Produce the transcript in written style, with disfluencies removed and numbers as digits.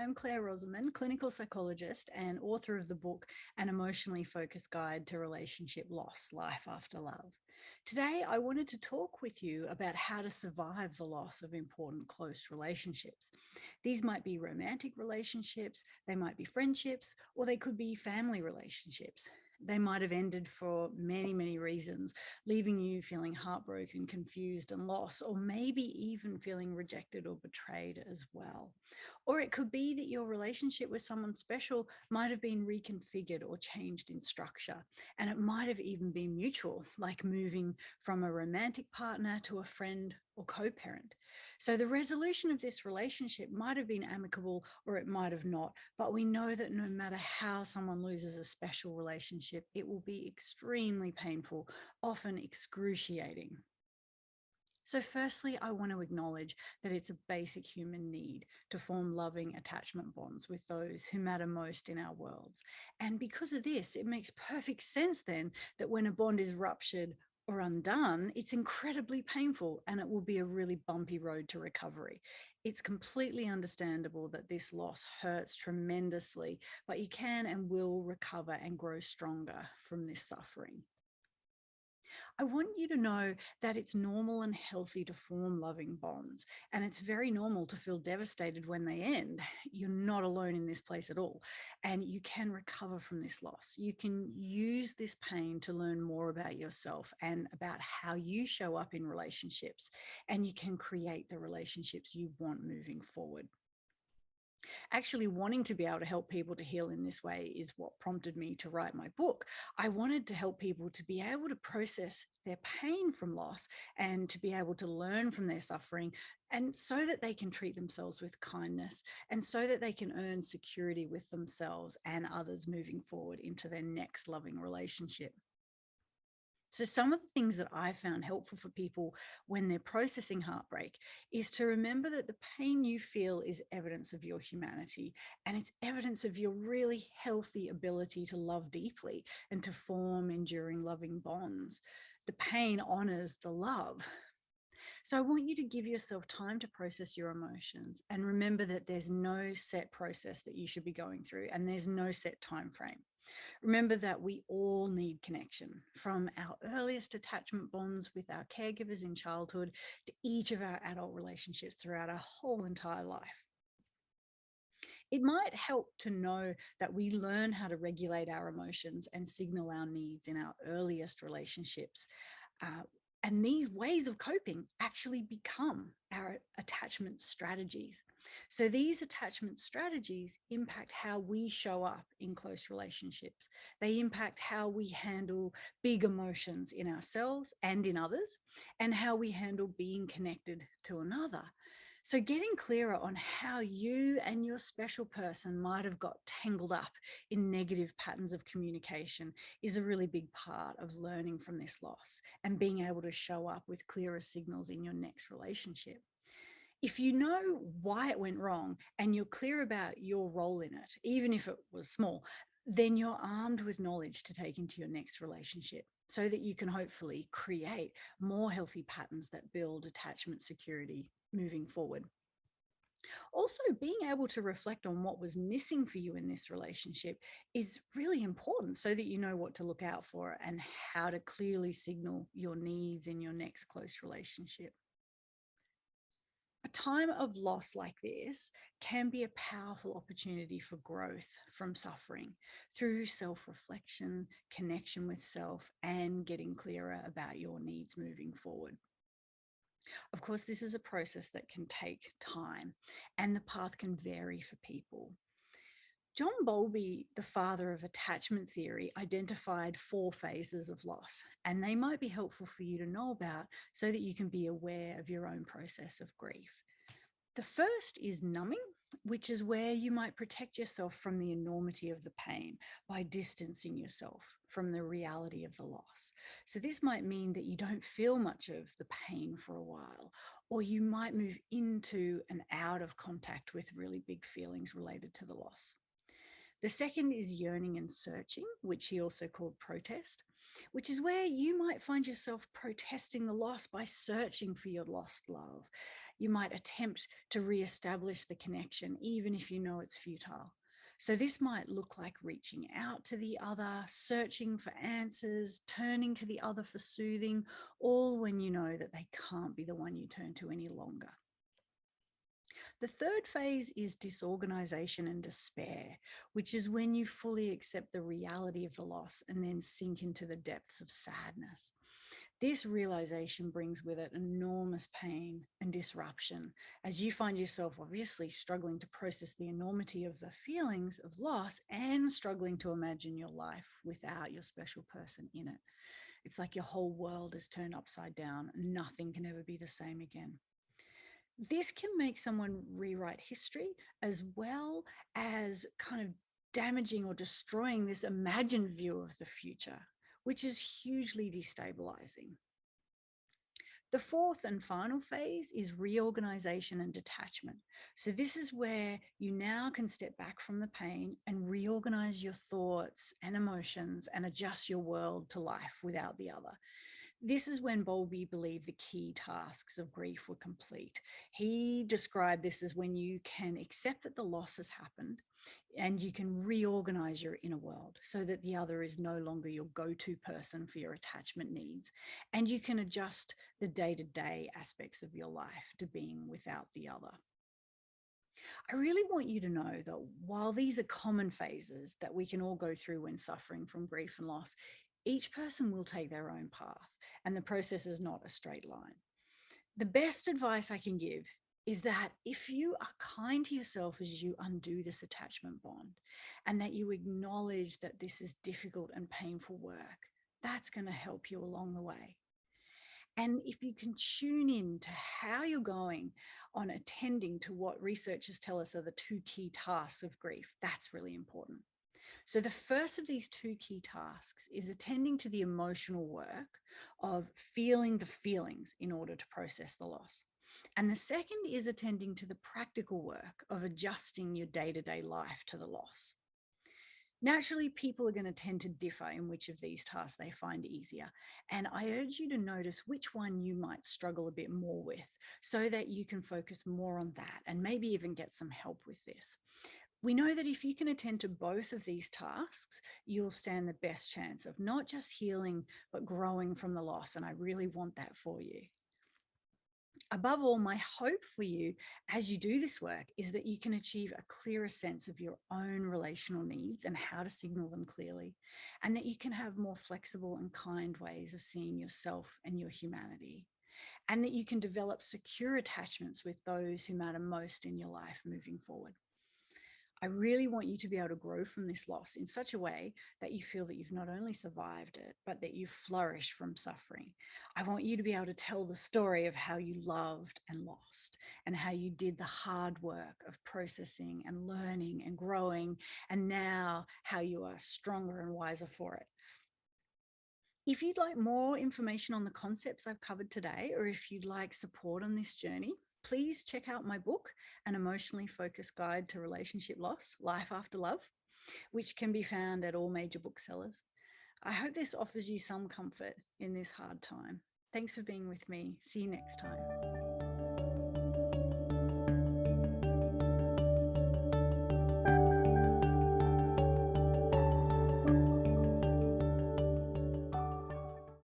I'm Claire Rosamond, clinical psychologist and author of the book An Emotionally Focused Guide to Relationship Loss, Life After Love. Today, I wanted to talk with you about how to survive the loss of important close relationships. These might be romantic relationships, they might be friendships, or they could be family relationships. They might have ended for many, many reasons, leaving you feeling heartbroken, confused, and lost, or maybe even feeling rejected or betrayed as well. Or it could be that your relationship with someone special might have been reconfigured or changed in structure. And it might have even been mutual, like moving from a romantic partner to a friend or co-parent. So the resolution of this relationship might have been amicable or it might have not, but we know that no matter how someone loses a special relationship, it will be extremely painful, often excruciating. So firstly, I want to acknowledge that it's a basic human need to form loving attachment bonds with those who matter most in our worlds. And because of this, it makes perfect sense then that when a bond is ruptured or undone, it's incredibly painful and it will be a really bumpy road to recovery. It's completely understandable that this loss hurts tremendously, but you can and will recover and grow stronger from this suffering. I want you to know that it's normal and healthy to form loving bonds, and it's very normal to feel devastated when they end. You're not alone in this place at all, and you can recover from this loss. You can use this pain to learn more about yourself and about how you show up in relationships, and you can create the relationships you want moving forward. Actually, wanting to be able to help people to heal in this way is what prompted me to write my book. I wanted to help people to be able to process their pain from loss and to be able to learn from their suffering, and so that they can treat themselves with kindness and so that they can earn security with themselves and others moving forward into their next loving relationship. So some of the things that I found helpful for people when they're processing heartbreak is to remember that the pain you feel is evidence of your humanity, and it's evidence of your really healthy ability to love deeply and to form enduring loving bonds. The pain honors the love. So I want you to give yourself time to process your emotions and remember that there's no set process that you should be going through and there's no set time frame. Remember that we all need connection, from our earliest attachment bonds with our caregivers in childhood to each of our adult relationships throughout our whole entire life. It might help to know that we learn how to regulate our emotions and signal our needs in our earliest relationships. Uh, and these ways of coping actually become our attachment strategies. So these attachment strategies impact how we show up in close relationships. They impact how we handle big emotions in ourselves and in others, and how we handle being connected to another. So getting clearer on how you and your special person might have got tangled up in negative patterns of communication is a really big part of learning from this loss and being able to show up with clearer signals in your next relationship. If you know why it went wrong and you're clear about your role in it, even if it was small, then you're armed with knowledge to take into your next relationship so that you can hopefully create more healthy patterns that build attachment security moving forward. Also, being able to reflect on what was missing for you in this relationship is really important so that you know what to look out for and how to clearly signal your needs in your next close relationship. A time of loss like this can be a powerful opportunity for growth from suffering through self-reflection, connection with self, and getting clearer about your needs moving forward. Of course, this is a process that can take time and the path can vary for people. John Bowlby, the father of attachment theory, identified 4 phases of loss, and they might be helpful for you to know about so that you can be aware of your own process of grief. The first is numbing, which is where you might protect yourself from the enormity of the pain by distancing yourself from the reality of the loss. So this might mean that you don't feel much of the pain for a while, or you might move into and out of contact with really big feelings related to the loss. The second is yearning and searching, which he also called protest, which is where you might find yourself protesting the loss by searching for your lost love. You might attempt to reestablish the connection, even if you know it's futile. So, this might look like reaching out to the other, searching for answers, turning to the other for soothing, all when you know that they can't be the one you turn to any longer. The third phase is disorganization and despair, which is when you fully accept the reality of the loss and then sink into the depths of sadness. This realization brings with it enormous pain and disruption as you find yourself obviously struggling to process the enormity of the feelings of loss and struggling to imagine your life without your special person in it. It's like your whole world is turned upside down. Nothing can ever be the same again. This can make someone rewrite history as well as kind of damaging or destroying this imagined view of the future, which is hugely destabilizing. The fourth and final phase is reorganization and detachment. So, this is where you now can step back from the pain and reorganize your thoughts and emotions and adjust your world to life without the other. This is when Bowlby believed the key tasks of grief were complete. He described this as when you can accept that the loss has happened and you can reorganize your inner world so that the other is no longer your go-to person for your attachment needs. And you can adjust the day-to-day aspects of your life to being without the other. I really want you to know that while these are common phases that we can all go through when suffering from grief and loss, each person will take their own path, and the process is not a straight line. The best advice I can give is that if you are kind to yourself as you undo this attachment bond, and that you acknowledge that this is difficult and painful work, that's going to help you along the way. And if you can tune in to how you're going on attending to what researchers tell us are the two key tasks of grief, that's really important. So, the first of these two key tasks is attending to the emotional work of feeling the feelings in order to process the loss. And the second is attending to the practical work of adjusting your day to day life to the loss. Naturally, people are going to tend to differ in which of these tasks they find easier. And I urge you to notice which one you might struggle a bit more with so that you can focus more on that and maybe even get some help with this. We know that if you can attend to both of these tasks, you'll stand the best chance of not just healing, but growing from the loss. And I really want that for you. Above all, my hope for you as you do this work is that you can achieve a clearer sense of your own relational needs and how to signal them clearly, and that you can have more flexible and kind ways of seeing yourself and your humanity, and that you can develop secure attachments with those who matter most in your life moving forward. I really want you to be able to grow from this loss in such a way that you feel that you've not only survived it, but that you flourish from suffering. I want you to be able to tell the story of how you loved and lost, and how you did the hard work of processing and learning and growing, and now how you are stronger and wiser for it. If you'd like more information on the concepts I've covered today, or if you'd like support on this journey, please check out my book, An Emotionally Focused Guide to Relationship Loss, Life After Love, which can be found at all major booksellers. I hope this offers you some comfort in this hard time. Thanks for being with me. See you next time.